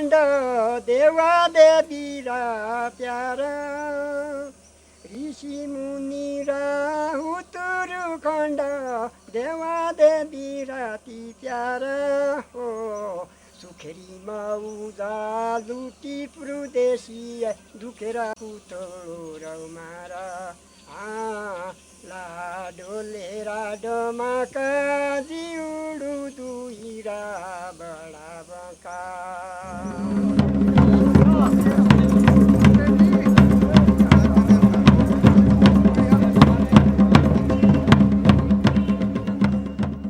खंड देवा देवीरा प्यारा ऋषि मुनि उत्तरू खंड देवा देवीरा ती प्यारा हो सुखेरी मौजा लुटी प्रदेशी दुखेरा कुतो रौमारा लाडोले राडोमा जिउडु दुईरा बडा बका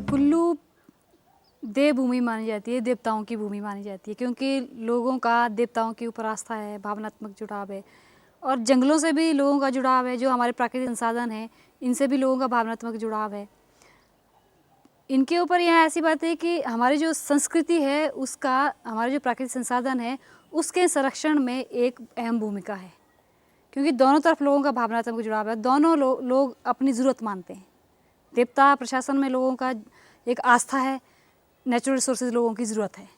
कुल्लू देवभूमि मानी जाती है, देवताओं की भूमि मानी जाती है, क्योंकि लोगों का देवताओं के ऊपर आस्था है, भावनात्मक जुड़ाव है। और जंगलों से भी लोगों का जुड़ाव है, जो हमारे प्राकृतिक संसाधन हैं इनसे भी लोगों का भावनात्मक जुड़ाव है। इनके ऊपर यहाँ ऐसी बात है कि हमारी जो संस्कृति है उसका, हमारे जो प्राकृतिक संसाधन है उसके संरक्षण में एक अहम भूमिका है, क्योंकि दोनों तरफ लोगों का भावनात्मक जुड़ाव है। दोनों लोग अपनी ज़रूरत मानते हैं। देवता प्रशासन में लोगों का एक आस्था है, नेचुरल रिसोर्सेज लोगों की ज़रूरत है।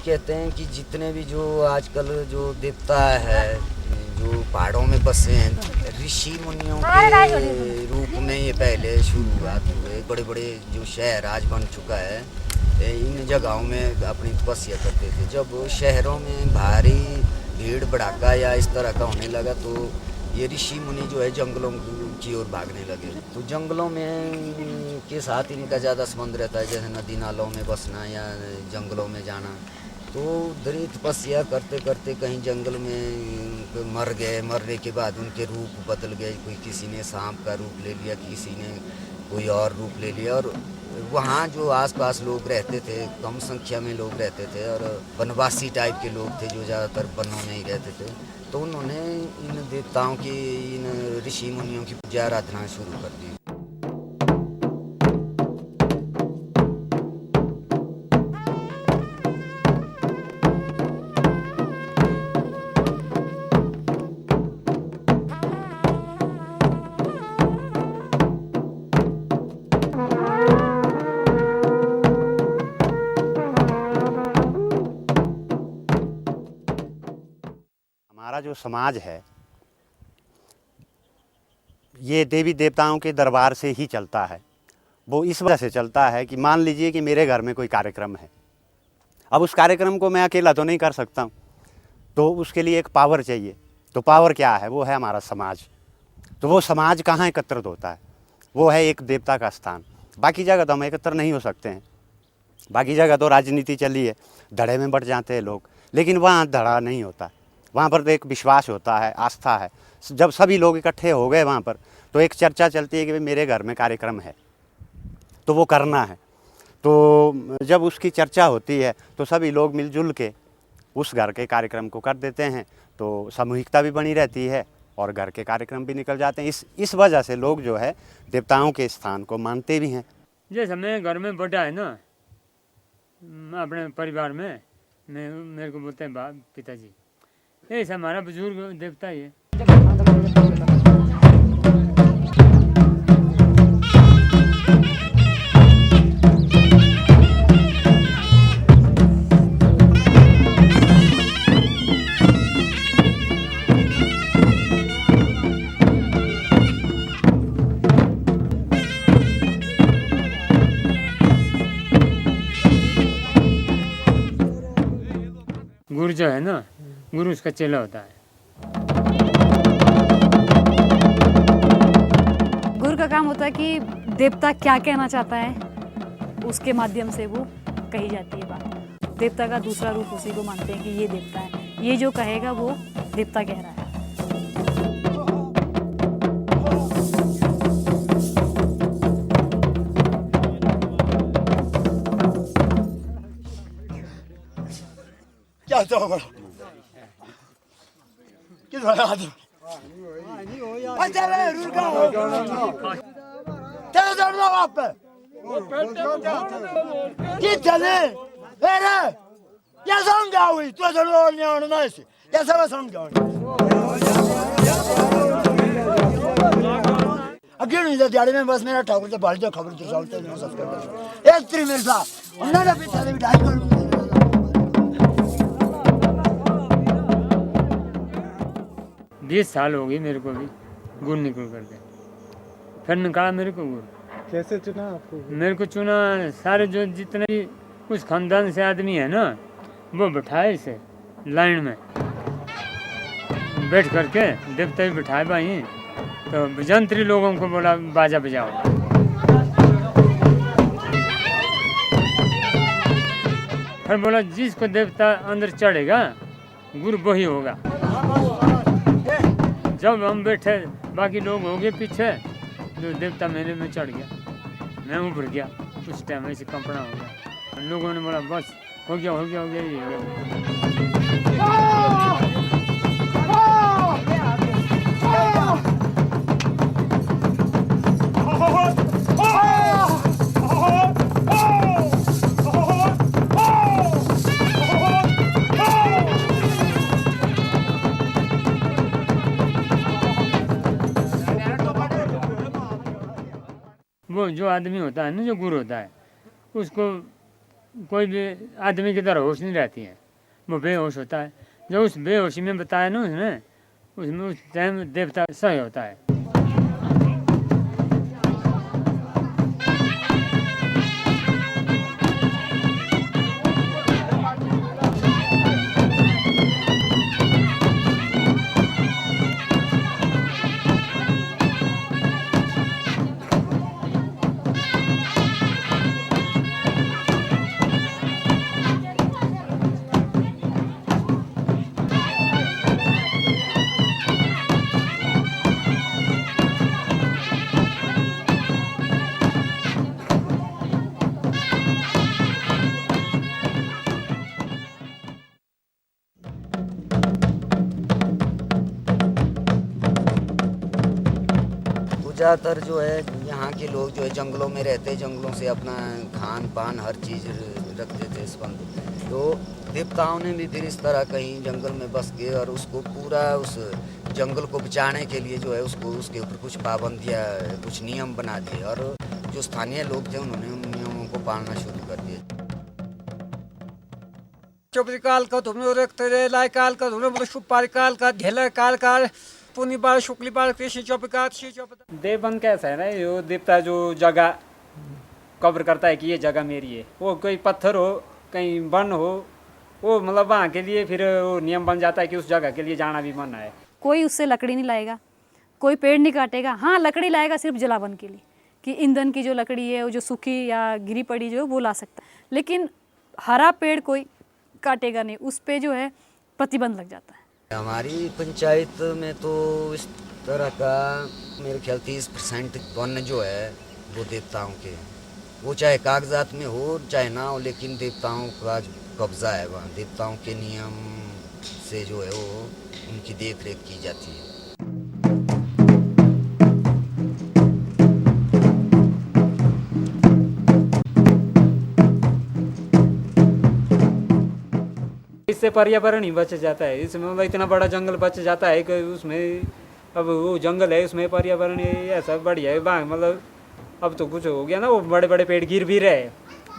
कहते हैं कि जितने भी जो आजकल जो देवता है जो पहाड़ों में बसे हैं, ऋषि मुनियों के रूप में ये पहले शुरुआत हुए। बड़े बड़े जो शहर आज बन चुका है, इन जगहों में अपनी तपस्या करते थे। जब शहरों में भारी भीड़ भड़ाका या इस तरह का होने लगा तो ये ऋषि मुनि जो है जंगलों की ओर भागने लगे। तो जंगलों में के साथ इनका ज़्यादा संबंध रहता है, जैसे नदी नालों में बसना या जंगलों में जाना। तो उधर ही तपस्या करते करते कहीं जंगल में मर गए। मरने के बाद उनके रूप बदल गए। कोई किसी ने सांप का रूप ले लिया, किसी ने कोई और रूप ले लिया। और वहाँ जो आसपास लोग रहते थे, कम संख्या में लोग रहते थे और वनवासी टाइप के लोग थे जो ज़्यादातर वनों में ही रहते थे। तो उन्होंने इन देवताओं की, इन ऋषि मुनियों की पूजा आराधना शुरू कर दी। हमारा जो समाज है ये देवी देवताओं के दरबार से ही चलता है। वो इस वजह से चलता है कि मान लीजिए कि मेरे घर में कोई कार्यक्रम है, अब उस कार्यक्रम को मैं अकेला तो नहीं कर सकता हूँ, तो उसके लिए एक पावर चाहिए। तो पावर क्या है? वो है हमारा समाज। तो वो समाज कहाँ एकत्रित होता है? वो है एक देवता का स्थान। बाकी जगह तो हम एकत्र नहीं हो सकते हैं। बाकी जगह तो राजनीति चली है, धड़े में बढ़ जाते हैं लोग, लेकिन वहाँ धड़ा नहीं होता। वहाँ पर तो एक विश्वास होता है, आस्था है। जब सभी लोग इकट्ठे हो गए वहाँ पर, तो एक चर्चा चलती है कि भाई मेरे घर में कार्यक्रम है तो वो करना है। तो जब उसकी चर्चा होती है तो सभी लोग मिलजुल के उस घर के कार्यक्रम को कर देते हैं। तो सामूहिकता भी बनी रहती है और घर के कार्यक्रम भी निकल जाते हैं। इस वजह से लोग जो है देवताओं के स्थान को मानते भी हैं। जैसे मैं घर में बड़ा है ना, अपने परिवार में मेरे को बोलते हैं पिताजी, ऐसा हमारा बुजुर्ग देवता ही है। गुरु जो है ना, गुरु उसका चेला होता है। गुरु का काम होता है कि देवता क्या कहना चाहता है उसके माध्यम से वो कही जाती है बात। देवता का दूसरा रूप उसी को मानते हैं कि ये देवता है, ये जो कहेगा वो देवता कह रहा है। क्या तो किस तेरे दर्द आप कि चले अरे या समझा हुई तू जरूर नहीं होना ऐसे या सब समझा अगे नहीं दिहाड़ी में बस मेरा ठाकुर से बाल जो खबर तो चलते नहीं सब कर एक त्रि मेरे साथ उन्होंने भी तेरे भी ढाई कर 20 साल हो गई मेरे को भी गुड़ निकल करके, फिर निकाला मेरे को गुड़। कैसे चुना आपको? मेरे को चुना सारे जो जितने भी उस खानदान से आदमी है ना, वो बैठाए इसे लाइन में बैठ करके देवता भी बैठाए भाई, तो भजंत्री लोगों को बोला बाजा बजाओ। फिर बोला जिसको देवता अंदर चढ़ेगा गुरु वही होगा। जब हम बैठे बाकी लोग हो गए पीछे, तो देवता मेरे में चढ़ गया, मैं ऊपर गया। उस टाइम ऐसे कंपना हो गया, लोगों ने बोला बस हो गया हो गया हो गया, ये हो गया। वो जो आदमी होता है ना, जो गुरु होता है, उसको कोई भी आदमी की तरह होश नहीं रहती है, वो बेहोश होता है। जो उस बेहोशी में बताया ना उसने, उसमें उस टाइम देवता सही होता है। ज़्यादातर जो है यहाँ के लोग जो है जंगलों में रहते, जंगलों से अपना खान पान हर चीज़ रखते थे संबंध। तो देवताओं ने भी फिर इस तरह कहीं जंगल में बस के और उसको पूरा उस जंगल को बचाने के लिए जो है उसको उसके ऊपर कुछ पाबंदियाँ कुछ नियम बना दिए, और जो स्थानीय लोग थे उन्होंने उन नियमों को पालना शुरू कर दिया। चौपदी काल का तुमने रखते रहे लाय काल का तुमने सुपारी काल का ढेला काल का पुनी बार शुक्ली बार कृष्ण चौपिका देवबन कैसा है ना, ये देवता जो जगह कवर करता है कि ये जगह मेरी है, वो कोई पत्थर हो कहीं वन हो, वो मतलब वहाँ के लिए फिर वो नियम बन जाता है कि उस जगह के लिए जाना भी मना है। कोई उससे लकड़ी नहीं लाएगा, कोई पेड़ नहीं काटेगा। हाँ, लकड़ी लाएगा सिर्फ जलावन के लिए, कि ईंधन की जो लकड़ी है वो जो सूखी या गिरी पड़ी जो है वो ला सकता है, लेकिन हरा पेड़ कोई काटेगा नहीं, उस पे जो है प्रतिबंध लग जाता है। हमारी पंचायत में तो इस तरह का मेरे ख्याल 30% वन जो है वो देवताओं के, वो चाहे कागजात में हो चाहे ना हो, लेकिन देवताओं का कब्जा है वहाँ। देवताओं के नियम से जो है वो उनकी देख रेख की जाती है। इससे पर्यावरण ही बच जाता है, इसमें मतलब इतना बड़ा जंगल बच जाता है कि उसमें अब वो जंगल है उसमें पर्यावरण ऐसा बढ़िया है वहाँ, मतलब अब तो कुछ हो गया ना, वो बड़े बड़े पेड़ गिर भी रहे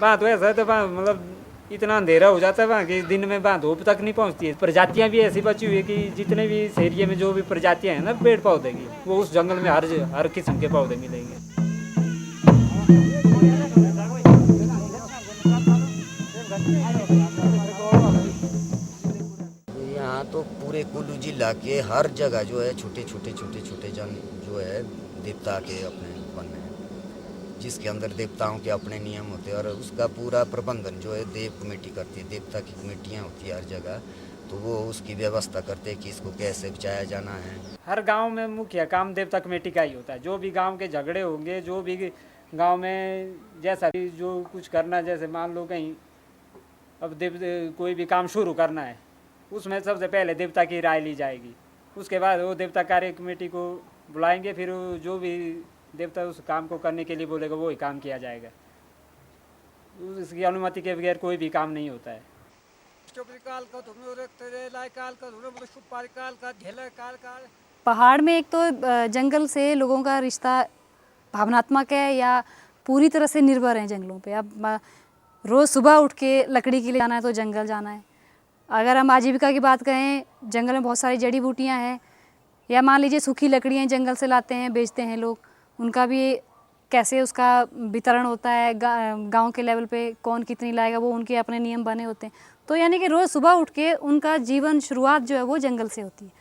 वहाँ, तो ऐसा है तो वहाँ मतलब इतना अंधेरा हो जाता है वहाँ कि दिन में वहाँ धूप तक नहीं पहुँचती है। प्रजातियाँ भी ऐसी बची हुई है कि जितने भी इस एरिया में जो भी प्रजातियाँ हैं ना पेड़ पौधे की, वो उस जंगल में हर किस्म के पौधे मिलेंगे। यहाँ तो पूरे कुल्लू जिला के हर जगह जो है छोटे छोटे जन जो है देवता के अपने वन है, जिसके अंदर देवताओं के अपने नियम होते हैं, और उसका पूरा प्रबंधन जो है देव कमेटी करती है। देवता की कमेटियाँ होती है हर जगह, तो वो उसकी व्यवस्था करते हैं कि इसको कैसे बचाया जाना है। हर गांव में मुख्य काम देवता कमेटी का ही होता है। जो भी गांव के झगड़े होंगे, जो भी गांव में जैसा भी जो कुछ करना, जैसे मान लो कहीं अब कोई भी काम शुरू करना है, उसमें सबसे पहले देवता की राय ली जाएगी। उसके बाद वो देवता कार्य कमेटी को बुलाएंगे, फिर जो भी देवता उस काम को करने के लिए बोलेगा वो ही काम किया जाएगा। उसकी अनुमति के बगैर कोई भी काम नहीं होता है। काल का तुमने रखते रे लाई काल का तुमने बोले सुपारी काल का ढेला काल का। पहाड़ में एक तो जंगल से लोगों का रिश्ता भावनात्मक है या पूरी तरह से निर्भर है जंगलों पे। अब रोज़ सुबह उठ के लकड़ी के लिए जाना है तो जंगल जाना है। अगर हम आजीविका की बात करें, जंगल में बहुत सारी जड़ी बूटियाँ हैं, या मान लीजिए सूखी लकड़ियाँ जंगल से लाते हैं बेचते हैं लोग, उनका भी कैसे उसका वितरण होता है, गांव के लेवल पे कौन कितनी लाएगा वो उनके अपने नियम बने होते हैं। तो यानी कि रोज़ सुबह उठ के उनका जीवन शुरुआत जो है वो जंगल से होती है।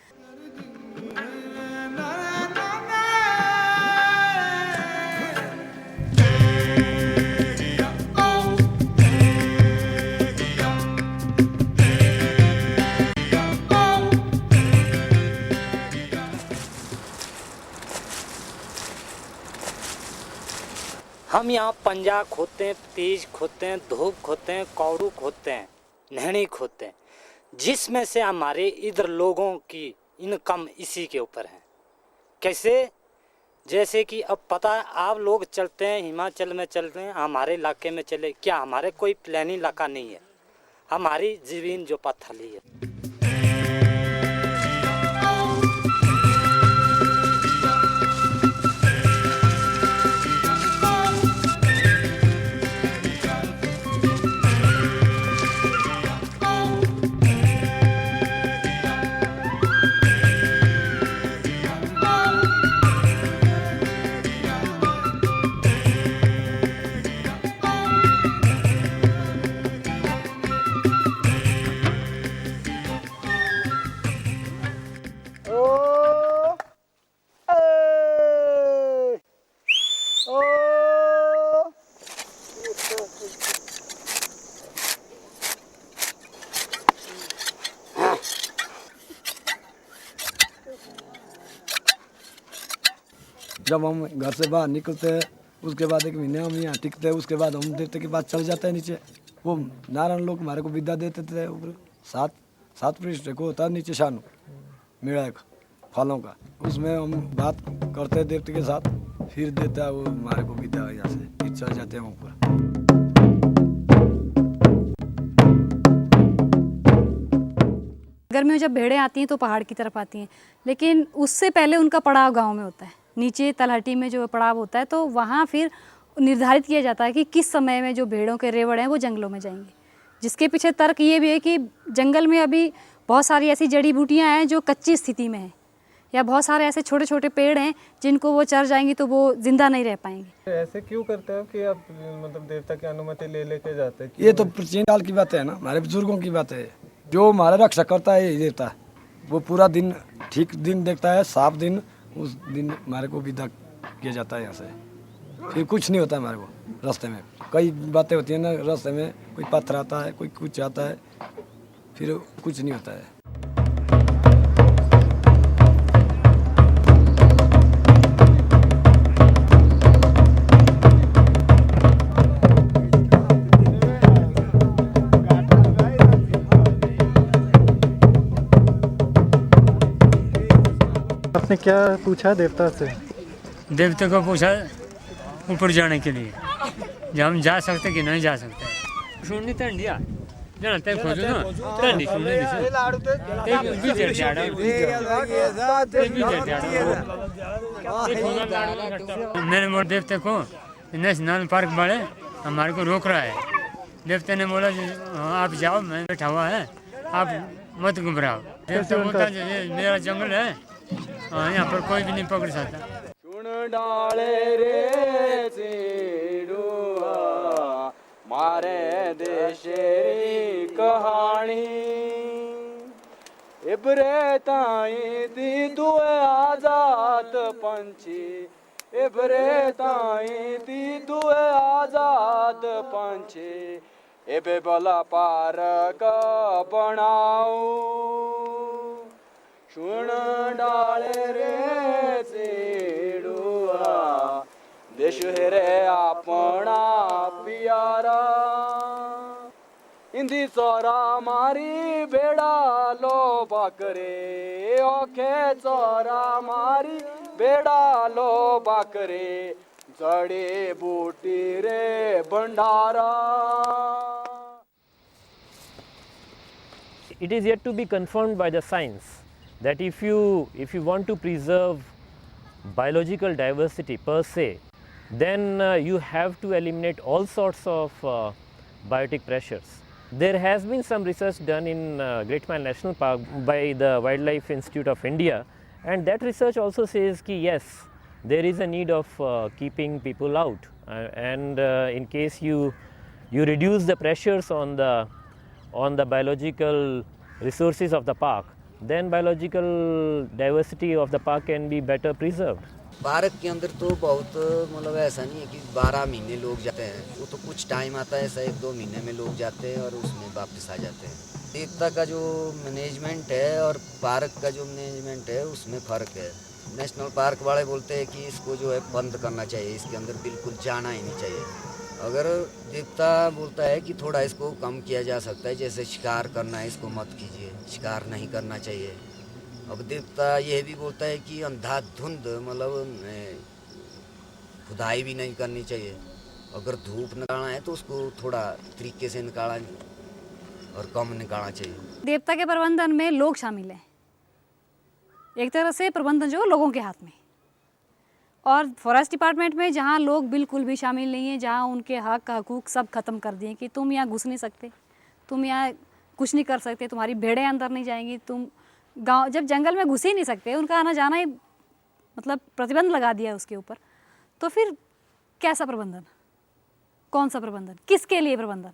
हम यहाँ पंजा खोदते हैं, तीज खोदते हैं, धूप खोदते हैं, कौड़ू खोदते हैं, नहनी खोदते हैं, जिसमें से हमारे इधर लोगों की इनकम इसी के ऊपर है। कैसे? जैसे कि अब पता है आप लोग चलते हैं हिमाचल में चलते हैं, हमारे इलाके में चले, क्या हमारे कोई प्लानी इलाका नहीं है? हमारी ज़मीन जो पथरीली है। जब हम घर से बाहर निकलते हैं उसके बाद 1 महीने हम यहाँ टिकते हैं, उसके बाद हम देवते के बाद चले जाते हैं नीचे। वो नारायण लोग हमारे को विदा देते थे। ऊपर 7 पृष्ठ को होता है नीचे शानु मेड़ा का फलों का, उसमें हम बात करते हैं देवते के साथ, फिर देता है वो हमारे को विदा, यहाँ से फिर चले जाते हैं ऊपर। गर्मियों में जब भेड़ें आती हैं तो पहाड़ की तरफ आती हैं, लेकिन उससे पहले उनका पड़ाव गांव में होता है। नीचे तलहटी में जो पड़ाव होता है तो वहाँ फिर निर्धारित किया जाता है कि किस समय में जो भेड़ों के रेवड़ हैं वो जंगलों में जाएंगे। जिसके पीछे तर्क ये भी है कि जंगल में अभी बहुत सारी ऐसी जड़ी बूटियाँ हैं जो कच्ची स्थिति में हैं, या बहुत सारे ऐसे छोटे छोटे पेड़ हैं जिनको वो चर जाएंगी तो वो जिंदा नहीं रह पाएंगे। ऐसे क्यों करते हो कि आप मतलब देवता की अनुमति ले लेके जाते हैं? ये तो प्राचीन काल की बात है ना, हमारे बुजुर्गों की बात है। जो हमारा रक्षा करता है ये देवता, वो पूरा दिन ठीक दिन देखता है, साफ दिन, उस दिन हमारे को विदा किया जाता है यहाँ से। फिर कुछ नहीं होता हमारे को रास्ते में। कई बातें होती हैं ना रास्ते में, कोई पत्थर आता है, कोई कुछ आता है, फिर कुछ नहीं होता है। आपने क्या पूछा देवता से? देवता को पूछा ऊपर जाने के लिए, जब हम जा सकते कि नहीं जा सकते। सुननी टंडिया जानते खोजो ना टंडी सुनने दिसे एक बीजेर जाड़ा मैंने बोला देवता को नेशनल पार्क वाले हमारे को रोक रहा है। देवता ने बोला आप जाओ, मैं बैठा हुआ है, आप मत घबराओ। देवता बोलता मेरा जंगल है, यहाँ पर कोई भी नहीं पकड़ सकता। सुन डाले रे सीडुआ मारे देशेरी कहानी, इबरे ताई दी दुए आजाद पंछी, इबरे ताई दी दुए आजाद पंछी, एबे बला पार का बनाऊ। सुन डाले रे सीडुआ देश रे अपना प्यारा, इंदी चोरा मारी बेड़ा लो बकरे, ओखे चोरा मारी बेड़ा लो बाकरे जड़ी बूटी रे भंडारा. It is yet to be confirmed by the science that if you want to preserve biological diversity per se, then you have to eliminate all sorts of biotic pressures. There has been some research done in Great Mile National Park by the Wildlife Institute of India, and that research also says that yes, there is a need of keeping people out, and in case you reduce the pressures on the biological resources of the park, then biological diversity of the park can be better preserved. Park के अंदर तो बहुत मतलब ऐसा नहीं है कि 12 महीने लोग जाते हैं, वो तो कुछ टाइम आता है ऐसा 1-2 महीने में लोग जाते हैं और उसमें वापस आ जाते हैं. देवता का जो मैनेजमेंट है और पार्क का जो मैनेजमेंट है उसमें फ़र्क है. नेशनल पार्क वाले बोलते हैं कि इसको जो है बंद करना चाहिए, इसके अंदर बिल्कुल जाना ही नहीं चाहिए. अगर देवता बोलता है कि थोड़ा इसको कम किया जा सकता है, जैसे शिकार करना है इसको मत कीजिए, शिकार नहीं करना चाहिए. अब देवता यह भी बोलता है कि अंधाधुंध मतलब खुदाई भी नहीं करनी चाहिए. अगर धूप निकालना है तो उसको थोड़ा तरीके से निकाला और कम निकालना चाहिए. देवता के प्रबंधन में लोग शामिल हैं, एक तरह से प्रबंधन जो लोगों के हाथ में. और फॉरेस्ट डिपार्टमेंट में जहाँ लोग बिल्कुल भी शामिल नहीं हैं, जहाँ उनके हक हकूक सब ख़त्म कर दिए कि तुम यहाँ घुस नहीं सकते, तुम यहाँ कुछ नहीं कर सकते, तुम्हारी भेड़ें अंदर नहीं जाएंगी, तुम गांव जब जंगल में घुस ही नहीं सकते, उनका आना जाना ही मतलब प्रतिबंध लगा दिया उसके ऊपर. तो फिर कैसा प्रबंधन, कौन सा प्रबंधन, किसके लिए प्रबंधन?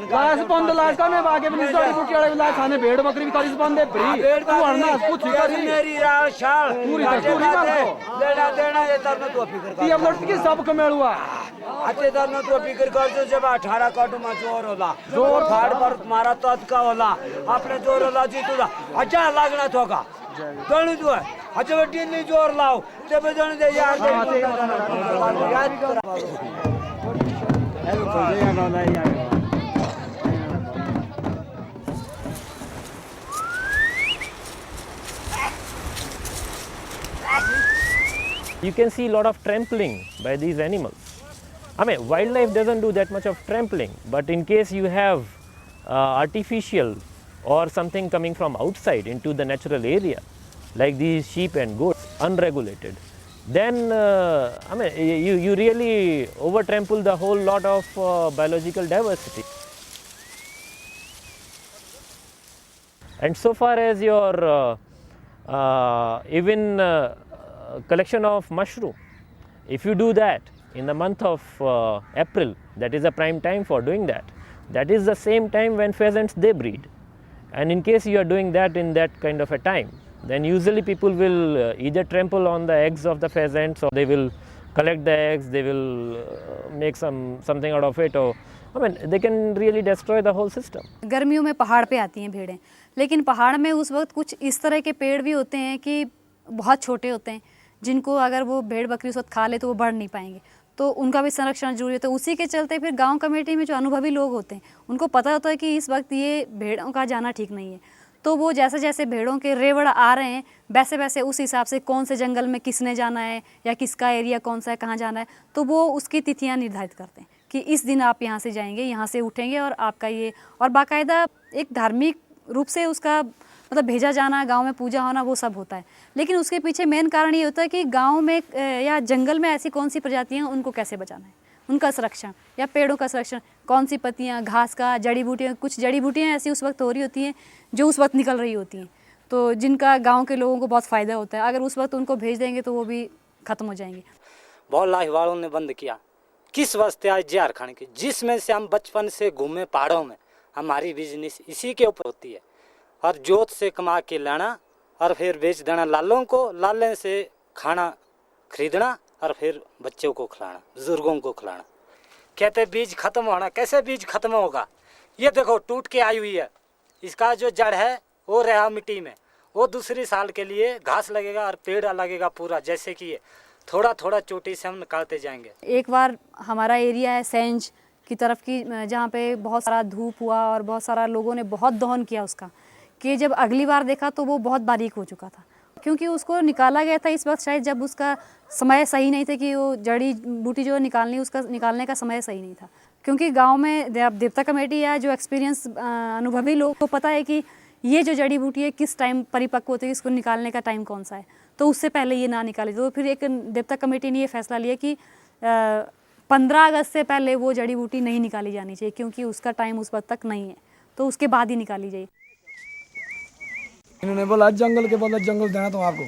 लाश बंद लाश का मैं आगे भी सारी बूटी वाले लाश खाने भेड़ बकरी भी तारीफ बंदे फ्री तू हरना कुछ मेरी राल शाल पूरी बात है देना ये तरन तो फिकर कर ये लड़की की सब कमेल हुआ अच्छे तरन तो फिकर कर जो जब 18 काटू में जोर होला जोर फाड़ पर मारा तत का होला अपने जोर होला जीतूदा अच्छा लागना थोका दोनों जो है अच्छा बेटी नहीं जोर लाओ जब जण दे यार याद करा. You can see a lot of trampling by these animals. I mean, wildlife doesn't do that much of trampling, but in case you have artificial or something coming from outside into the natural area, like these sheep and goats, unregulated, then I mean, you really over trample the whole lot of biological diversity. And so far as your even collection of mushroom, if you do that in the month of April, that is the prime time for doing that. That is the same time when pheasants they breed, and in case you are doing that in that kind of a time, then usually people will either trample on the eggs of the pheasants, or they will collect the eggs, they will make something out of it, or I mean they can really destroy the whole system. गर्मियों में पहाड़ पे आती हैं भेड़ें, लेकिन पहाड़ में उस वक्त कुछ इस तरह के पेड़ भी होते हैं कि बहुत छोटे होते हैं, जिनको अगर वो भेड़ बकरी उस वक्त खा ले तो वो बढ़ नहीं पाएंगे, तो उनका भी संरक्षण जरूरी होता है. उसी के चलते फिर गांव कमेटी में जो अनुभवी लोग होते हैं उनको पता होता है कि इस वक्त ये भेड़ों का जाना ठीक नहीं है, तो वो जैसे जैसे भेड़ों के रेवड़ आ रहे हैं वैसे वैसे उस हिसाब से कौन से जंगल में किसने जाना है या किसका एरिया कौन सा है, कहाँ जाना है, तो वो उसकी तिथियाँ निर्धारित करते हैं कि इस दिन आप यहाँ से जाएंगे, यहाँ से उठेंगे और आपका ये, और बाकायदा एक धार्मिक रूप से उसका मतलब भेजा जाना, गांव में पूजा होना, वो सब होता है. लेकिन उसके पीछे मेन कारण ये होता है कि गांव में या जंगल में ऐसी कौन सी प्रजातियां हैं उनको कैसे बचाना है, उनका संरक्षण या पेड़ों का संरक्षण, कौन सी पत्तियां, घास का, जड़ी बूटियां. कुछ जड़ी बूटियां ऐसी उस वक्त हो रही होती हैं जो उस वक्त निकल रही होती हैं, तो जिनका गाँव के लोगों को बहुत फ़ायदा होता है. अगर उस वक्त उनको भेज देंगे तो वो भी ख़त्म हो जाएंगे. बहुत लाहिवालों ने बंद किया, किस वास्ते आज झारखंड के, जिसमें से हम बचपन से घूमे पहाड़ों में, हमारी बिजनेस इसी के ऊपर होती है, और जोत से कमा के लाना और फिर बेच देना लालों को, लाले से खाना खरीदना और फिर बच्चों को खिलाना, बुजुर्गों को खिलाना. कहते बीज खत्म होना, कैसे बीज खत्म होगा? ये देखो टूट के आई हुई है, इसका जो जड़ है वो रहा मिट्टी में, वो दूसरी साल के लिए घास लगेगा और पेड़ लगेगा पूरा, जैसे कि ये थोड़ा थोड़ा चोटी से हम निकालते जाएंगे. एक बार हमारा एरिया है सेंज की तरफ की जहाँ पे बहुत सारा धूप हुआ और बहुत सारा लोगों ने बहुत दहन किया उसका, कि जब अगली बार देखा तो वो बहुत बारीक हो चुका था, क्योंकि उसको निकाला गया था इस वक्त शायद जब उसका समय सही नहीं था, कि वो जड़ी बूटी जो निकालनी उसका निकालने का समय सही नहीं था। क्योंकि गांव में देवता कमेटी या जो एक्सपीरियंस अनुभवी लोग को पता है कि ये जो जड़ी बूटी है किस टाइम परिपक्व होती है, इसको निकालने का टाइम कौन सा है, तो उससे पहले ये ना निकाले। तो फिर एक देवता कमेटी ने ये फैसला लिया कि 15 अगस्त से पहले वो जड़ी बूटी नहीं निकाली जानी चाहिए, क्योंकि उसका टाइम उस वक्त तक नहीं है, तो उसके बाद ही निकाली जाए। इन्होंने बोला जंगल के बदले जंगल देना तो आपको,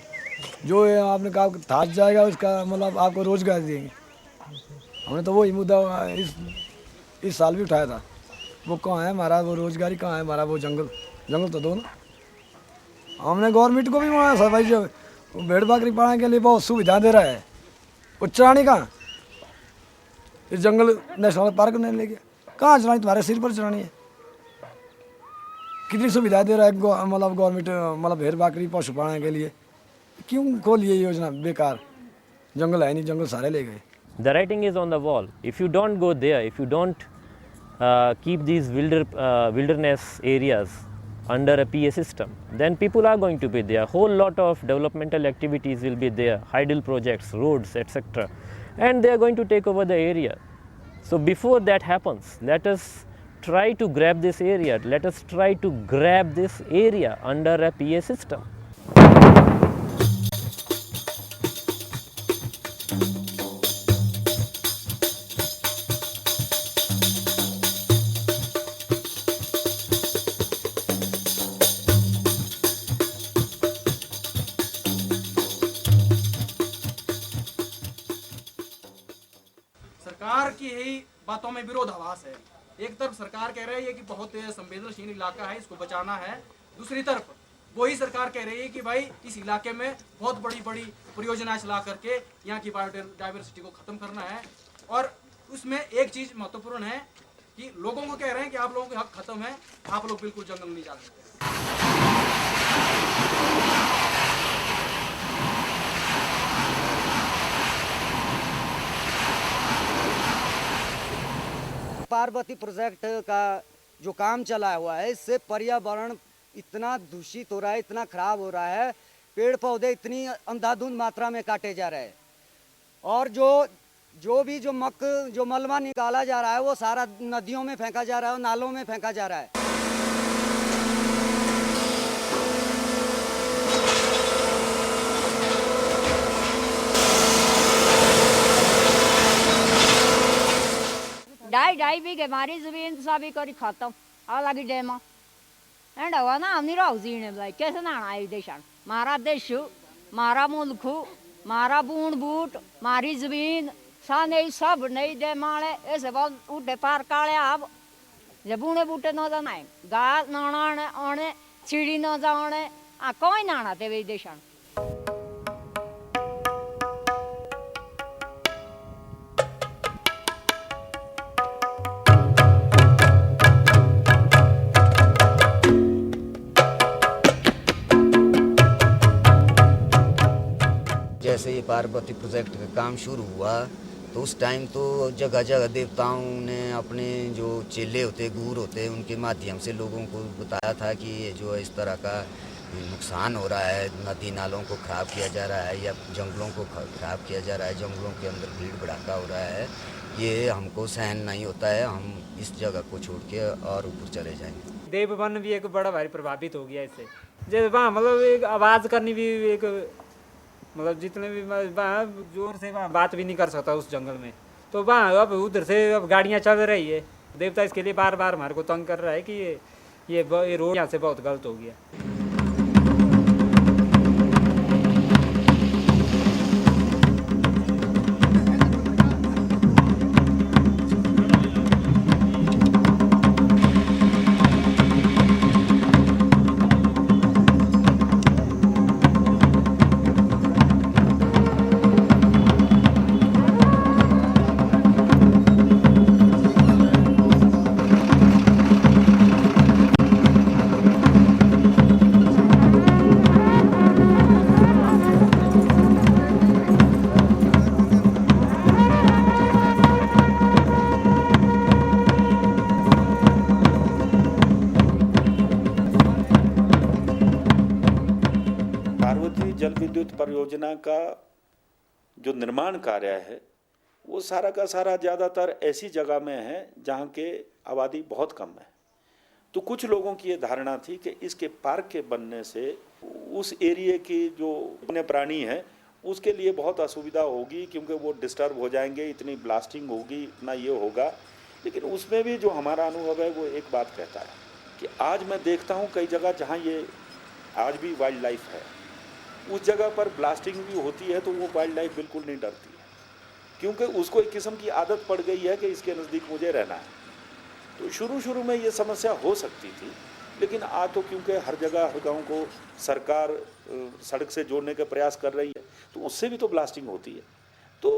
जो है आपने कहा थाच जाएगा उसका मतलब आपको रोजगार देंगे। हमने तो वही मुद्दा इस साल भी उठाया था, वो कहाँ है हमारा वो रोजगारी, कहाँ है हमारा वो जंगल तो दो ना। हमने गवर्नमेंट को भी बोला सर भाई, जो भेड़ बकरी पालने के लिए बहुत सुविधा दे रहा है, वो चरानी कहाँ, इस जंगल नेशनल पार्क ने ले गया, कहाँ चरानी, तुम्हारे सिर पर चरानी है। कितनी सुविधा दे रहा है मतलब गवर्नमेंट, मतलब भेड़ बकरी पशु पालने के लिए, क्यों खोली ये योजना बेकार, जंगल है नहीं, जंगल सारे ले गए। The writing is on the wall. If you don't go there, if you don't keep these wilderness areas under a PA system, then people are going to be there. Whole lot of developmental activities will be there, hydel projects, roads, etc. And they are going to take over the area. So before that happens, let us try to grab this area. Let us try to grab this area under a PA system. सरकार की यही बातों में विरोधाभास है। एक तरफ सरकार कह रही है कि बहुत संवेदनशील इलाका है, इसको बचाना है, दूसरी तरफ वही सरकार कह रही है कि भाई इस इलाके में बहुत बड़ी बड़ी परियोजनाएं चला करके यहाँ की बायोडाइवर्सिटी को खत्म करना है। और उसमें एक चीज़ महत्वपूर्ण है कि लोगों को कह रहे हैं कि आप लोगों के हक खत्म है, आप लोग बिल्कुल जंगल नहीं जा सकते। पार्वती प्रोजेक्ट का जो काम चला हुआ है, इससे पर्यावरण इतना दूषित हो रहा है, इतना खराब हो रहा है, पेड़ पौधे इतनी अंधाधुंध मात्रा में काटे जा रहे हैं, और जो मलबा निकाला जा रहा है वो सारा नदियों में फेंका जा रहा है, नालों में फेंका जा रहा है। ढाई बीघे मारी जमीन सभी करी खत्म अलग डेमा एंड हवा ना हमनी रहो जीने भाई कैसे ना आई देशान मारा देश मारा मुल्क मारा बूंद बूट मारी जमीन साने सब नहीं दे माले ऐसे बहुत उठे पार काले अब जब बूढ़े बूटे न जाना है गा नाने आने चिड़ी न जाने आ कोई नाना ते वे देशान। जैसे ये पार्वती प्रोजेक्ट का काम शुरू हुआ तो उस टाइम तो जगह जगह देवताओं ने अपने जो चेले होते गुरु होते उनके माध्यम से लोगों को बताया था कि ये जो इस तरह का नुकसान हो रहा है, नदी नालों को ख़राब किया जा रहा है या जंगलों को ख़राब किया जा रहा है, जंगलों के अंदर भीड़ भड़ाका हो रहा है, ये हमको सहन नहीं होता है, हम इस जगह को छोड़ के और ऊपर चले जाएंगे। देववन भी एक बड़ा भारी प्रभावित हो गया इससे, जैसे वहाँ मतलब एक आवाज़ करनी भी एक मतलब जितने भी वहाँ जोर से वहाँ बात भी नहीं कर सकता उस जंगल में, तो वहाँ अब उधर से अब गाड़ियाँ चल रही है, देवता इसके लिए बार बार हमारे को तंग कर रहा है कि ये रोड यहाँ से बहुत गलत हो गया। विद्युत परियोजना का जो निर्माण कार्य है वो सारा का सारा ज़्यादातर ऐसी जगह में है जहाँ के आबादी बहुत कम है। तो कुछ लोगों की ये धारणा थी कि इसके पार्क के बनने से उस एरिया की जो वन्य प्राणी है उसके लिए बहुत असुविधा होगी, क्योंकि वो डिस्टर्ब हो जाएंगे, इतनी ब्लास्टिंग होगी, इतना ये होगा। लेकिन उसमें भी जो हमारा अनुभव है वो एक बात कहता है कि आज मैं देखता हूँ कई जगह जहाँ ये आज भी वाइल्ड लाइफ है, उस जगह पर ब्लास्टिंग भी होती है तो वो वाइल्ड लाइफ बिल्कुल नहीं डरती है, क्योंकि उसको एक किस्म की आदत पड़ गई है कि इसके नज़दीक मुझे रहना है। तो शुरू में ये समस्या हो सकती थी, लेकिन आज तो क्योंकि हर जगह हर गाँव को सरकार सड़क से जोड़ने का प्रयास कर रही है तो उससे भी तो ब्लास्टिंग होती है। तो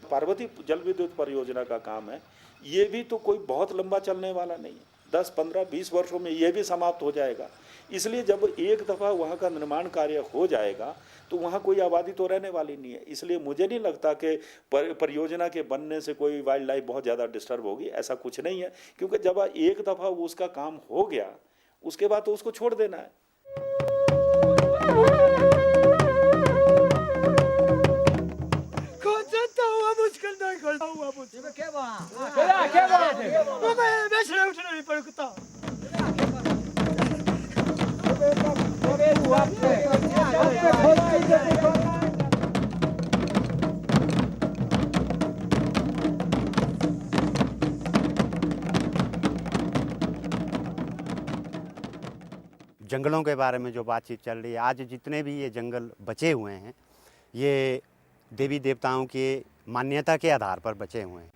पार्वती जल विद्युत परियोजना का काम है, ये भी तो कोई बहुत लंबा चलने वाला नहीं है, 10, 15, 20 वर्षों में ये भी समाप्त हो जाएगा। इसलिए जब एक दफ़ा वहाँ का निर्माण कार्य हो जाएगा तो वहाँ कोई आबादी तो रहने वाली नहीं है। इसलिए मुझे नहीं लगता कि परियोजना के बनने से कोई वाइल्ड लाइफ बहुत ज़्यादा डिस्टर्ब होगी, ऐसा कुछ नहीं है, क्योंकि जब एक दफ़ा उसका काम हो गया उसके बाद तो उसको छोड़ देना है। जंगलों के बारे में जो बातचीत चल रही है, आज जितने भी ये जंगल बचे हुए हैं ये देवी देवताओं के मान्यता के आधार पर बचे हुए हैं,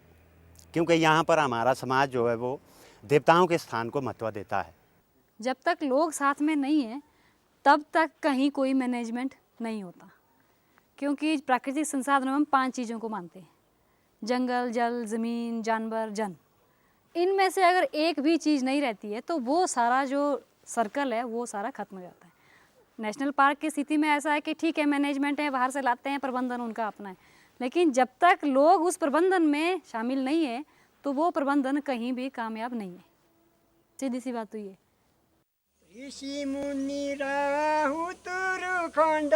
क्योंकि यहाँ पर हमारा समाज जो है वो देवताओं के स्थान को महत्व देता है। जब तक लोग साथ में नहीं हैं तब तक कहीं कोई मैनेजमेंट नहीं होता, क्योंकि प्राकृतिक संसाधनों में हम 5 चीज़ों को मानते हैं: जंगल, जल, ज़मीन, जानवर, जन। इनमें से अगर एक भी चीज़ नहीं रहती है तो वो सारा जो सर्कल है वो सारा खत्म हो जाता है। नेशनल पार्क की स्थिति में ऐसा है कि ठीक है, मैनेजमेंट है, बाहर से लाते हैं, प्रबंधन उनका अपना है, लेकिन जब तक लोग उस प्रबंधन में शामिल नहीं है तो वो प्रबंधन कहीं भी कामयाब नहीं है। सीधी सी बात तो ये। ऋषि मुनि राहु तुरु खंड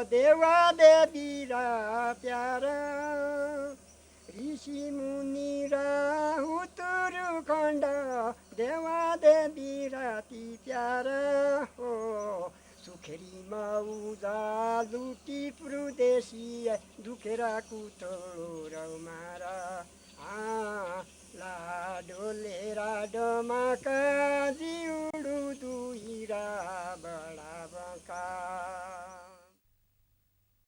देवा देवी रा प्यारा, ऋषि मुनि राहु तुरु खंड देवा देवी राती प्यारा हो, सुखेरी मौजा लुटी प्रदेशी दुखेरा कुतोरो मारा लाडो लेरा डोमा